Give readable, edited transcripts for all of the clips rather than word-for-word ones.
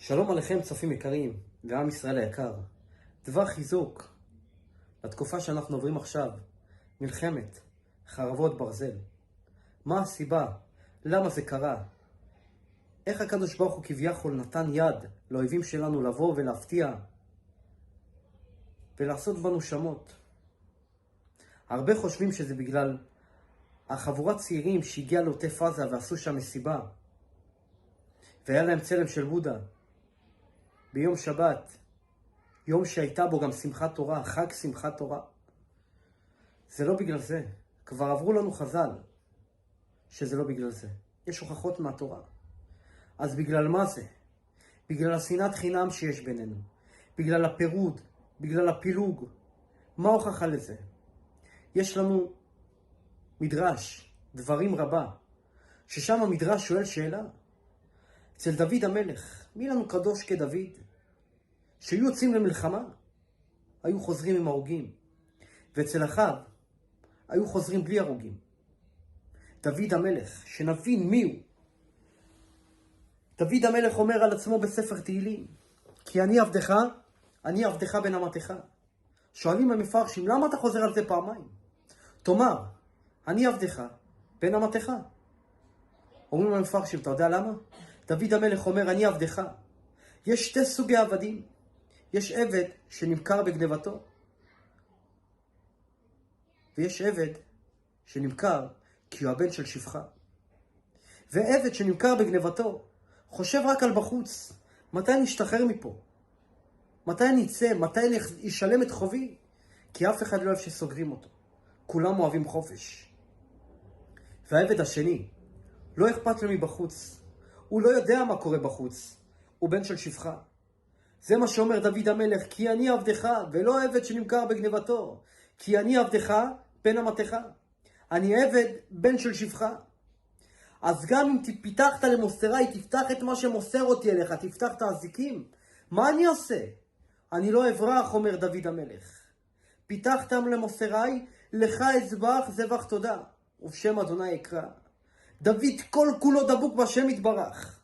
שלום עליכם צופים יקרים ועם ישראל היקר. דבר חיזוק לתקופה שאנחנו עוברים עכשיו, מלחמת חרבות ברזל. מה הסיבה? למה זה קרה? איך הקדוש ברוך הוא כביכול נתן יד לאויבים שלנו לבוא ולהפתיע ולעשות בנו שמות? הרבה חושבים שזה בגלל החבורת צעירים שהגיעה לעוטף עזה ועשו שם מסיבה והיה להם צלם של בודה ביום שבת, יום שהייתה בו גם שמחת תורה, חג שמחת תורה. זה לא בגלל זה. כבר עברו לנו חז"ל שזה לא בגלל זה. יש הוכחות מהתורה. אז בגלל מה זה? בגלל השנאת חינם שיש בינינו, בגלל הפירוד, בגלל הפילוג. מה הוכחה לזה? יש לנו מדרש, דברים רבה, ששם המדרש שואל שאלה. אצל דוד המלך, מי לנו קדוש כדוד? שהיו יוצאים למלחמה, היו חוזרים עם הרוגים. ואצל אחאב, היו חוזרים בלי הרוגים. דוד המלך, שנבין מי הוא. דוד המלך אומר על עצמו בספר תהילים, כי אני עבדך בן אמתך. שואלים המפרשים, למה אתה חוזר על זה פעמיים? תאמר, אני עבדך בן אמתך. אומרים המפרשים, אתה יודע למה? דוד המלך אומר, אני עבדך. יש שתי סוגי עבדים. יש עבד שנמכר בגנבתו, ויש עבד שנמכר כי הוא הבן של שפחה. ועבד שנמכר בגנבתו חושב רק על בחוץ, מתי אני אשתחרר מפה? מתי אני אצא? מתי אני אשלם את חובי? כי אף אחד לא אוהב שסוגרים אותו. כולם אוהבים חופש. והעבד השני, לא אכפת לו מבחוץ. הוא לא יודע מה קורה בחוץ. הוא בן של שפחה. זה מה שאומר דוד המלך, כי אני עבדך, ולא עבד שנמכר בגנבתו. כי אני עבדך בן אמתך. אני עבד בן של שפחה. אז גם אם פיתחת למוסתרי, תפתח את מה שמוסר אותי אליך, תפתח את האזיקים. מה אני עושה? אני לא אברח, אומר דוד המלך. פיתחתם למוסתרי, לך אזבח זבח תודה, ובשם אדוני אקרא. דוד כל כולו דבוק בשם יתברך.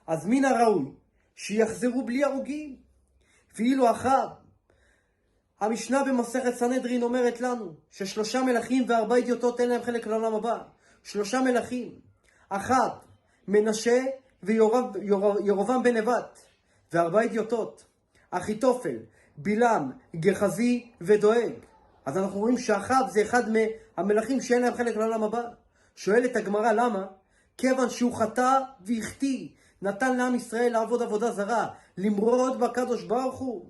אז מן הראוי שיחזרו בלי הרוגים. ואילו אחאב, המשנה במסכת סנהדרין אומרת לנו ששלושה מלכים וארבע אדיוטות אין להם חלק לעולם הבא. שלושה מלכים, אחאב, מנשה וירובעם בן נבט, וארבע אדיוטות, אחיתופל, בלעם, גחזי ודואג. אז אנחנו רואים שאחאב זה אחד מהמלכים שאין להם חלק לעולם הבא. שואלת הגמרא למה? כיוון שהוא חטא והחטיא, נתן לעם ישראל לעבוד עבודה זרה, למרוד בקדוש ברוך הוא,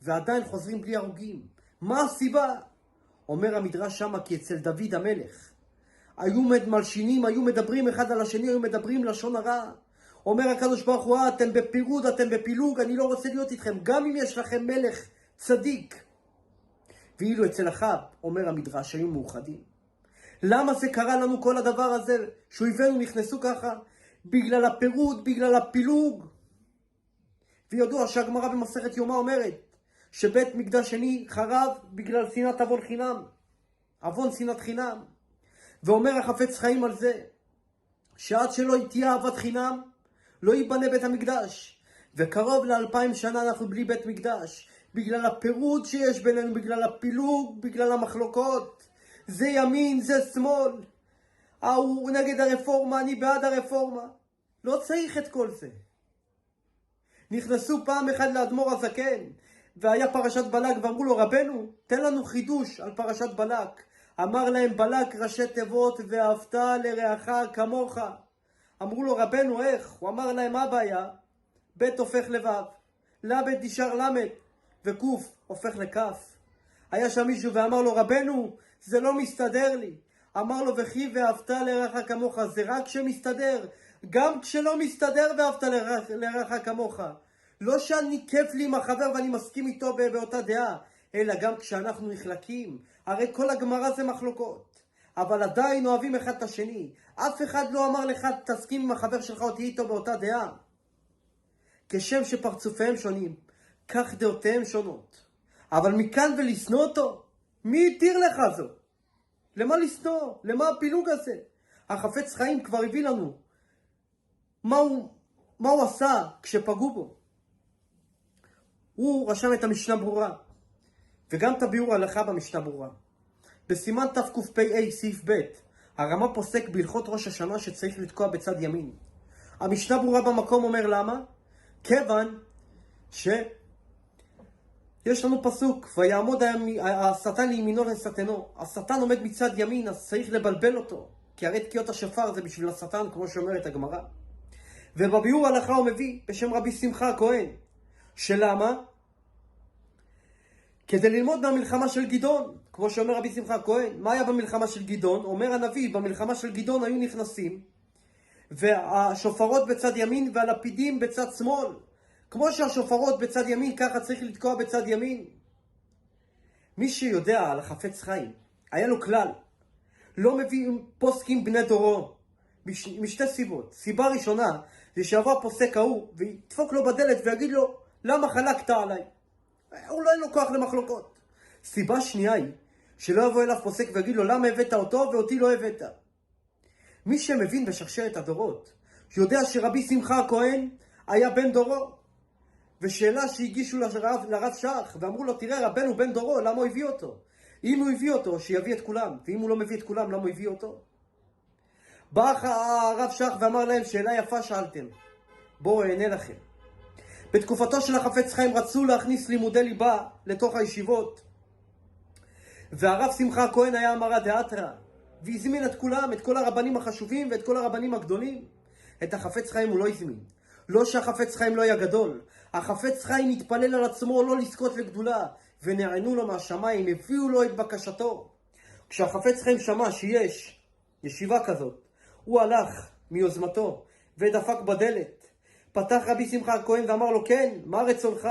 ועדיין חוזרים בלי הרוגים. מה הסיבה? אומר המדרש שמה, כי אצל דוד המלך היו מלשינים, היו מדברים אחד על השני, היו מדברים לשון הרע. אומר הקדוש ברוך הוא, אתם בפירוד, אתם בפילוג, אני לא רוצה להיות איתכם, גם אם יש לכם מלך צדיק. ואילו אצל אחאב, אומר המדרש, היו מאוחדים. למה זה קרה לנו כל הדבר הזה, שאויבינו נכנסו ככה? בגלל הפירוד, בגלל הפילוג. וידוע שהגמרא במסכת יומא אומרת שבית מקדש שני חרב בגלל שנאת עוון חינם. עוון שנאת חינם. ואומר החפץ חיים על זה, שעד שלא תהיה אהבת חינם, לא ייבנה בית המקדש. וקרוב ל2000 שנה אנחנו בלי בית מקדש. בגלל הפירוד שיש בינינו, בגלל הפילוג, בגלל המחלוקות. זה ימין, זה שמאל. הוא נגד הרפורמה, אני בעד הרפורמה. לא צריך את כל זה. נכנסו פעם אחד לאדמו"ר הזקן, והיה פרשת בלק, ואמרו לו, רבנו, תן לנו חידוש על פרשת בלק. אמר להם, בלק ראשי תיבות, ואהבת לרעך כמוך. אמרו לו, רבנו, איך? הוא אמר להם, מה הבעיה? בית הופך לבב, לבית נשאר למד, וקוף הופך לכף. היה שם מישהו ואמר לו, רבנו, זה לא מסתדר לי. אמר לו, וכי ואהבת לרעך כמוך, זה רק שמסתדר. גם כשלא מסתדר ואהבת לרעך כמוך. לא שאני כיף לי עם החבר ואני מסכים איתו באותה דעה, אלא גם כשאנחנו נחלקים. הרי כל הגמרא זה מחלוקות, אבל עדיין אוהבים אחד את השני. אף אחד לא אמר לך תסכים עם החבר שלך או תהיה איתו באותה דעה. כשם שפרצופיהם שונים, כך דעותיהם שונות. אבל מכאן ולשנוא אותו, מי התיר לך זאת? למה לשנוא? למה הפילוג הזה? החפץ חיים כבר הביא לנו מה מה הוא עשה כשפגעו בו? הוא רשם את המשנה ברורה, וגם את הביאור ההלכה במשנה ברורה. בסימן תקפ"א סעיף ב', הרמה פוסק בהלכות ראש השנה שצריך לתקוע בצד ימין. המשנה ברורה במקום אומר למה? כיוון שיש לנו פסוק, ויעמוד השטן לימינו לשטנו. השטן עומד מצד ימין, אז צריך לבלבל אותו, כי הרי תקיעות השופר זה בשביל השטן, כמו שאומרת הגמרא. ובביאור ההלכה הוא מביא בשם רבי שמחה הכהן, שלמה? כדי ללמוד מהמלחמה של גדעון, כמו שאומר רבי שמחה הכהן. מה היה במלחמה של גדעון? אומר הנביא, במלחמה של גדעון היו נכנסים, והשופרות בצד ימין והלפידים בצד שמאל. כמו שהשופרות בצד ימין, ככה צריך לתקוע בצד ימין. מי שיודע על החפץ חיים, היה לו כלל, לא מביא פוסקים בני דורו, משתי סיבות. סיבה ראשונה, זה שיבוא הפוסק ההוא, וידפוק לו בדלת ויגיד לו, למה חלקת עליי? הוא לא אין לו כוח למחלוקות. סיבה שנייה היא, שלא יבוא אליו פוסק ויגיד לו, למה הבאת אותו ואותי לא הבאת? מי שמבין בשרשרת הדורות, יודע שרבי שמחה הכהן היה בן דורו. ושאלה שהגישו לרב שך, ואמרו לו, תראה, רבנו בן דורו, למה הוא הביא אותו? אם הוא הביא אותו, שיביא את כולם, ואם הוא לא מביא את כולם, למה הוא הביא אותו? בא הרב שך ואמר להם, שאלה יפה שאלתם, בואו אענה לכם. בתקופתו של החפץ חיים רצו להכניס לימודי ליבה לתוך הישיבות, והרב שמחה הכהן היה אמרה דאתרא, והזמין את כולם, את כל הרבנים החשובים ואת כל הרבנים הגדולים. את החפץ חיים הוא לא הזמין. לא שהחפץ חיים לא היה גדול, החפץ חיים התפלל על עצמו לא לזכות לגדולה, ונענו לו מהשמיים, הביאו לו את בקשתו. כשהחפץ חיים שמע שיש ישיבה כזאת, הוא הלך מיוזמתו ודפק בדלת. פתח רבי שמחה הכהן ואמר לו, כן, מה רצונך?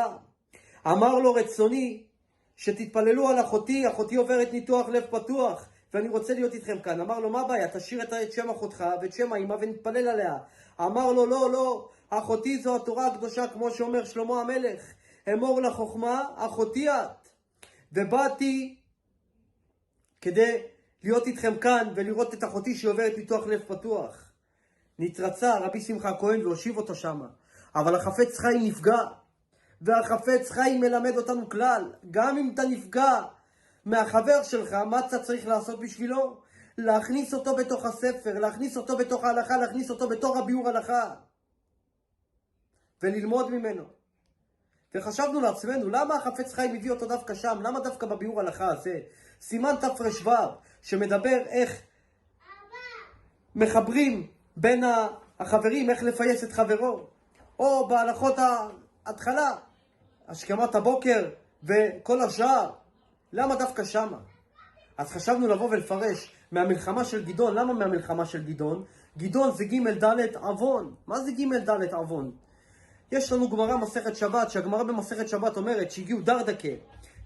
אמר לו, רצוני שתתפללו על אחותי, אחותי עוברת ניתוח לב פתוח, ואני רוצה להיות איתכם כאן. אמר לו, מה הבעיה? תשאיר את שם אחותך ואת שם האמא ונתפלל עליה. אמר לו, לא, לא, אחותי זו התורה הקדושה, כמו שאומר שלמה המלך, אמור לחוכמה, אחותי את. ובאתי כדי להיות איתכם כאן ולראות את אחותי שעוברת ניתוח לב פתוח. נתרצה רבי שמחה הכהן והושיב אותו שמה. אבל החפץ חיים נפגע, והחפץ חיים מלמד אותנו כלל, גם אם אתה נפגע מהחבר שלך, מה אתה צריך לעשות בשבילו? להכניס אותו בתוך הספר, להכניס אותו בתוך ההלכה, להכניס אותו בתוך הביאור הלכה, וללמוד ממנו. וחשבנו לעצמנו, למה החפץ חיים הביא אותו דווקא שם? למה דווקא בביאור הלכה הזה? סימן תר"ו, שמדבר איך מחברים בין החברים, איך לפייס את חברו. או בהלכות ההתחלה, השכמת הבוקר וכל השאר. למה דווקא שמה? אז חשבנו לבוא ולפרש מהמלחמה של גדעון. למה מהמלחמה של גדעון? גדעון זה ג' ד' עוון. מה זה ג' ד' עוון? יש לנו גמרא מסכת שבת, שהגמרא במסכת שבת אומרת שהגיעו דרדקה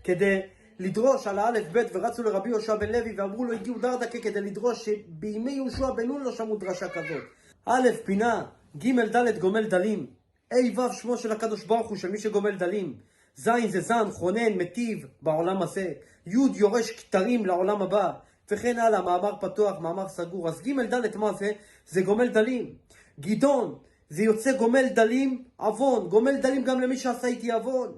כדי לדרוש על האלף ב' ורצו לרבי יהושע בן לוי ואמרו לו, הגיעו דרדקה כדי לדרוש שבימי יהושע בן נון לא שמעו דרשה כזאת. א' פינה, ג' ד' גומל דלים, ה' ו' שמו של הקדוש ברוך הוא של מי שגומל דלים, ז' זה זן, חונן, מטיב בעולם הזה, י' יורש כתרים לעולם הבא, וכן הלאה, מאמר פתוח, מאמר סגור. אז ג' ד' מה זה? זה גומל דלים. גדעון זה יוצא גומל דלים עוון, גומל דלים גם למי שעשה איתי עוון.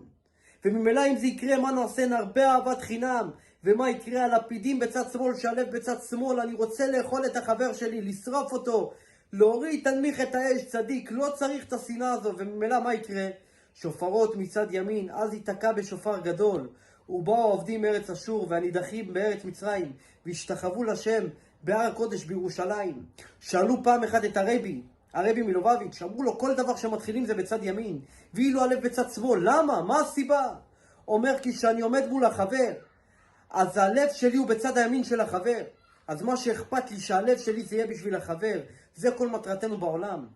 וממילא אם זה יקרה, מה נעשה? נרבה אהבת חינם. ומה יקרה? הלפידים בצד שמאל, שהלב בצד שמאל. אני רוצה לאכול את החבר שלי, לשרוף אותו, להוריד, תנמיך את האש, צדיק, לא צריך את השנאה הזו. וממילא מה יקרה? שופרות מצד ימין, אז ייתקע בשופר גדול. ובאו העובדים מארץ אשור והנידחים בארץ מצרים, והשתחוו לשם בהר הקודש בירושלים. שאלו פעם אחת את הרבי מלובביץ', אמרו לו, כל דבר שמתחילים זה בצד ימין, ואילו הלב בצד שמאל. למה? מה הסיבה? אומר, כי כשאני עומד מול החבר, אז הלב שלי הוא בצד הימין של החבר. אז מה שאכפת לי שהלב שלי זה יהיה בשביל החבר. זה כל מטרתנו בעולם.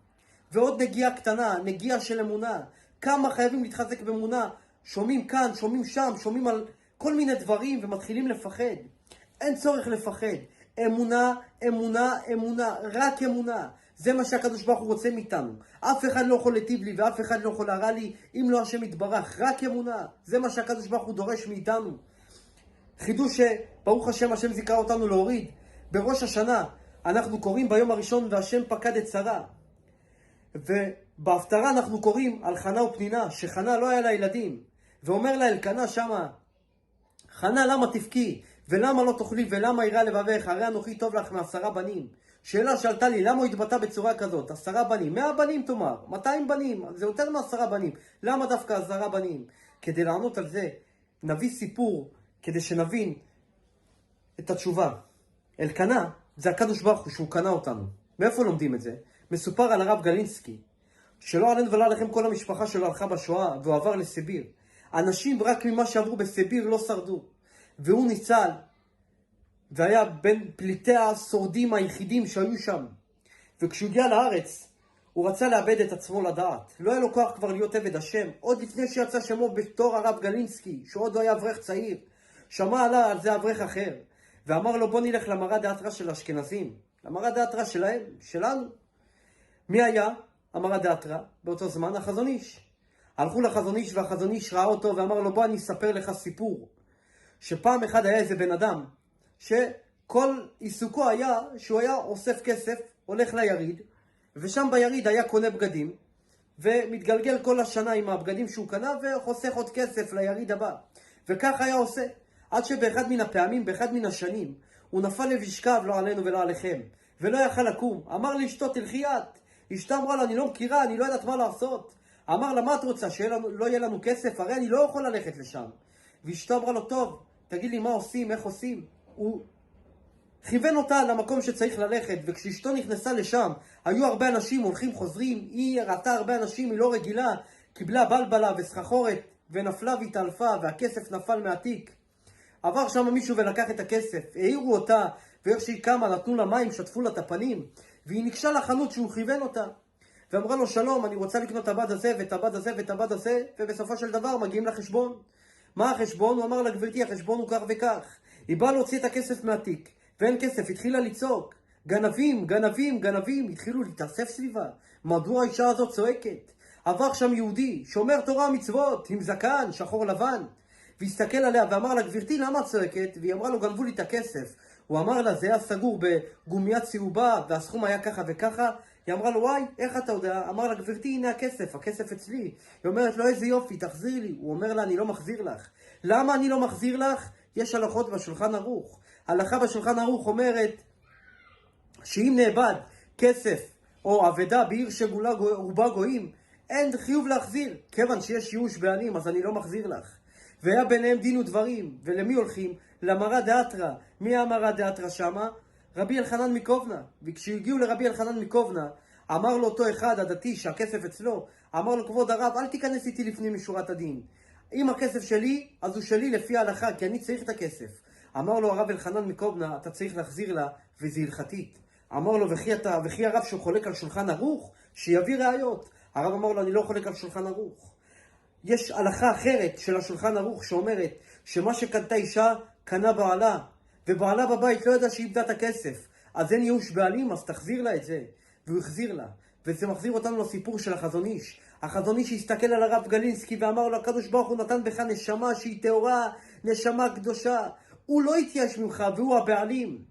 ועוד נגיעה קטנה, נגיעה של אמונה. כמה חייבים להתחזק באמונה? שומעים כאן, שומעים שם, שומעים על כל מיני דברים ומתחילים לפחד. אין צורך לפחד. אמונה, אמונה, אמונה, רק אמונה. זה מה שהקדוש ברוך הוא רוצה מאיתנו. אף אחד לא יכול להיטיב לי ואף אחד לא יכול להרע לי אם לא השם יתברך. רק אמונה. זה מה שהקדוש ברוך הוא דורש מאיתנו. חידוש שברוך השם, השם זיכה אותנו להוריד. בראש השנה אנחנו קוראים ביום הראשון והשם פקד את שרה. בהפטרה אנחנו קוראים על חנה ופנינה, שחנה לא היה לה ילדים, ואומר לה אלקנה שמה, חנה למה תבכי, ולמה לא תאכלי, ולמה יראה לבבך, הרי אנוכי טוב לך מ10 בנים. שאלה שאלתה לי, למה הוא התבטא בצורה כזאת? 10 בנים, 100 בנים תאמר, 200 בנים, זה יותר מ10 בנים, למה דווקא 10 בנים? כדי לענות על זה, נביא סיפור, כדי שנבין את התשובה. אלקנה, זה הקדוש ברוך הוא שהוא קנה אותנו. מאיפה לומדים את זה? מסופר על הרב גלינסקי, שלא עלינו ולא עליכם כל המשפחה שלו הלכה בשואה, והוא עבר לסיביר. אנשים רק ממה שעברו בסיביר לא שרדו. והוא ניצל, והיה בין פליטי השורדים היחידים שהיו שם. וכשהוא הגיע לארץ, הוא רצה לאבד את עצמו לדעת. לא היה לו כוח כבר להיות עבד השם. עוד לפני שיצא שמו בתור הרב גלינסקי, שעוד לא היה אברך צעיר, שמע עלה על זה אברך אחר. ואמר לו, בוא נלך למרא דאתרא של אשכנזים. למרא דאתרא שלהם, שלנו. מי היה המרא דאתרא? באותו זמן החזון איש. הלכו לחזון איש, והחזון איש ראה אותו ואמר לו, בוא אני אספר לך סיפור. שפעם אחד היה איזה בן אדם, שכל עיסוקו היה שהוא היה אוסף כסף, הולך ליריד, ושם ביריד היה קונה בגדים, ומתגלגל כל השנה עם הבגדים שהוא קנה, וחוסך עוד כסף ליריד הבא. וכך היה עושה. עד שבאחד מן הפעמים, באחד מן השנים, הוא נפל למשכב, לא עלינו ולא עליכם, ולא יכל לקום. אמר לאשתו, תלכי את. אשתו אמרה לו, אני לא מכירה, אני לא יודעת מה לעשות. אמר לה, מה את רוצה, שלא יהיה לנו כסף? הרי אני לא יכול ללכת לשם. ואשתו אמרה לו, טוב, תגיד לי מה עושים, איך עושים. הוא כיוון אותה למקום שצריך ללכת, וכשאשתו נכנסה לשם, היו הרבה אנשים הולכים חוזרים, היא ראתה הרבה אנשים, היא לא רגילה, קיבלה בלבלה וסחחורת, ונפלה והתעלפה, והכסף נפל מהתיק. עבר שם מישהו ולקח את הכסף, העירו אותה, ואיך שהיא קמה, נתנו לה מים, שטפו לה את הפנים, והיא ניגשה לחנות שהוא כיוון אותה. ואמרה לו, שלום, אני רוצה לקנות את הבד הזה, ואת הבד הזה, ואת הבד הזה, ובסופו של דבר מגיעים לחשבון. מה החשבון? הוא אמר לה, גברתי, החשבון הוא כך וכך. היא באה להוציא את הכסף מהתיק, ואין כסף, התחילה לצעוק. גנבים, גנבים, גנבים, התחילו להתאסף סביבה. מדוע האישה הזאת צועקת? עבר שם יהודי, שומר תורה ומצוות, עם זקן, שחור לבן. והסתכל עליה ואמר לה, גברתי, למה את צועקת? והיא אמרה לו, גנבו לי את הכסף. הוא אמר לה, זה היה סגור בגומיה צהובה, והסכום היה ככה וככה. היא אמרה לו, וואי, איך אתה יודע? אמר לה, גברתי, הנה הכסף, הכסף אצלי. היא אומרת לו, איזה יופי, תחזיר לי. הוא אומר לה, אני לא מחזיר לך. למה אני לא מחזיר לך? יש הלכות בשולחן ערוך. הלכה בשולחן ערוך אומרת, שאם נאבד כסף או אבדה בעיר שגולה רובה גויים, אין חיוב להחזיר. כיוון שיש ייאוש בעלים, אז אני לא מחזיר לך. והיה ביניהם דין ודברים. ולמי הולכים? למרא דאתרא. מי המרא דאתרא שמה? רבי אלחנן מקובנה. וכשהגיעו לרבי אלחנן מקובנה, אמר לו אותו אחד הדתי שהכסף אצלו, אמר לו, כבוד הרב, אל תיכנס איתי לפנים משורת הדין. אם הכסף שלי, אז הוא שלי לפי ההלכה, כי אני צריך את הכסף. אמר לו הרב אלחנן מקובנה, אתה צריך להחזיר לה, וזה הלכתית. אמר לו, וכי הרב שהוא חולק על שולחן ערוך, שיביא ראיות. הרב אמר לו, אני לא חולק על שולחן ערוך. יש הלכה אחרת של השולחן ערוך שאומרת שמה שקנתה אישה קנה בעלה, ובעלה בבית לא ידע שאיבדה את הכסף, אז אין ייאוש בעלים, אז תחזיר לה את זה. והוא החזיר לה. וזה מחזיר אותנו לסיפור של החזון איש. החזון איש הסתכל על הרב גלינסקי ואמר לו, הקדוש ברוך הוא נתן בך נשמה שהיא טהורה, נשמה קדושה. הוא לא התייאש ממך והוא הבעלים.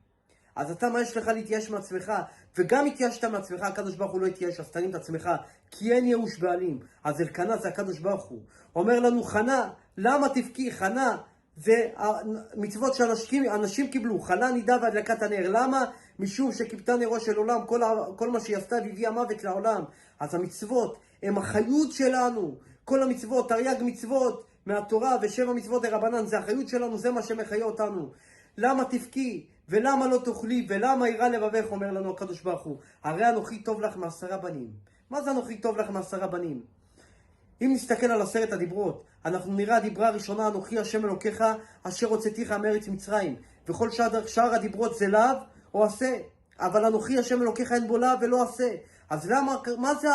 אז אתה, מה יש לך להתייאש מעצמך? וגם התייאשת מעצמך, הקדוש ברוך הוא לא התייאש, אז תרים את עצמך, כי אין ייאוש בעלים. אז אלקנה זה הקדוש ברוך הוא. אומר לנו, חנה, למה תבכי? חנה זה המצוות שאנשים קיבלו, חלה, נידה והדלקת הנר. למה? משום שכיבתה נרו של עולם, כל מה שהיא עשתה והביאה מוות לעולם. אז המצוות הם החיות שלנו. כל המצוות, תרי"ג מצוות מהתורה ו7 מצוות דרבנן, זה החיות שלנו, זה מה שמחיה אותנו. למה תבכי? ולמה לא תאכלי? ולמה יראה לבבך? אומר לנו הקדוש ברוך הוא, הרי אנוכי טוב לך מ10 בנים. מה זה אנוכי טוב לך מ10 בנים? אם נסתכל על 10 הדיברות, אנחנו נראה הדיברה הראשונה, אנוכי השם אלוקיך אשר הוצאתיך מארץ מצרים. וכל שאר הדיברות זה לאו או עשה. אבל אנוכי השם אלוקיך אין בו לאו ולא עשה. אז למה, מה זה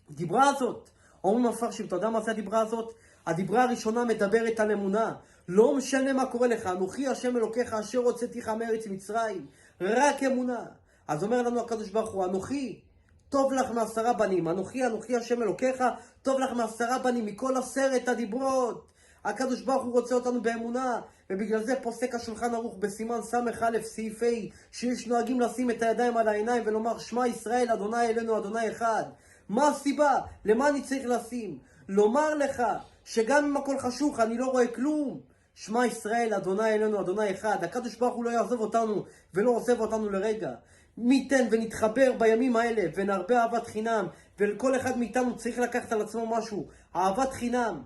הדיברה הזאת? אומרים המפרשים, אתה יודע מה זה הדיברה הזאת? הדיברה הראשונה מדברת על אמונה. לא משנה מה קורה לך, אנוכי השם אלוקיך אשר הוצאתיך מארץ מצרים. רק אמונה. אז אומר לנו הקדוש ברוך הוא, אנוכי טוב לך מ10 בנים. אנוכי השם אלוקיך טוב לך מ10 בנים, מכל 10 הדיברות. הקדוש ברוך הוא רוצה אותנו באמונה. ובגלל זה פוסק השולחן ערוך בסימן ס"א סעיף ה' שיש נוהגים לשים את הידיים על העיניים ולומר שמע ישראל אדוני אלוהינו אדוני אחד. מה הסיבה? למה אני צריך לשים? לומר לך שגם אם הכל חשוך אני לא רואה כלום. שמע ישראל אדוני אלוהינו אדוני אחד. הקדוש ברוך הוא לא יעזוב אותנו ולא עוזב אותנו לרגע. מי ייתן ונתחבר בימים האלה ונרבה אהבת חינם, ולכל אחד מאיתנו צריך לקחת על עצמו משהו. אהבת חינם,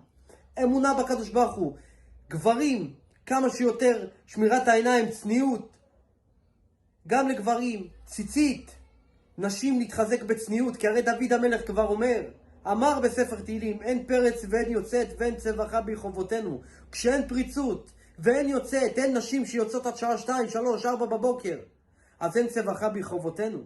אמונה בקדוש ברוך הוא. גברים, כמה שיותר שמירת העיניים, צניעות. גם לגברים, ציצית. נשים להתחזק בצניעות, כי הרי דוד המלך כבר אמר בספר תהילים, אין פרץ ואין יוצאת ואין צווחה ברחובותינו. כשאין פריצות ואין יוצאת, אין נשים שיוצאות עד שעה 2, 3, 4 בבוקר, אז אין צווחה ברחובותינו.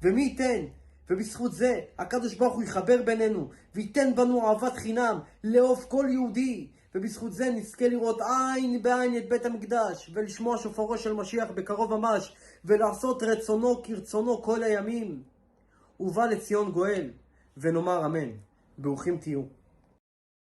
ומי ייתן, ובזכות זה הקדוש ברוך הוא יחבר בינינו, וייתן בנו אהבת חינם לאהוב כל יהודי, ובזכות זה נזכה לראות עין בעין את בית המקדש, ולשמוע שופרו של משיח בקרוב ממש, ולעשות רצונו כרצונו כל הימים. ובא לציון גואל, ונאמר אמן. ברוכים תהיו.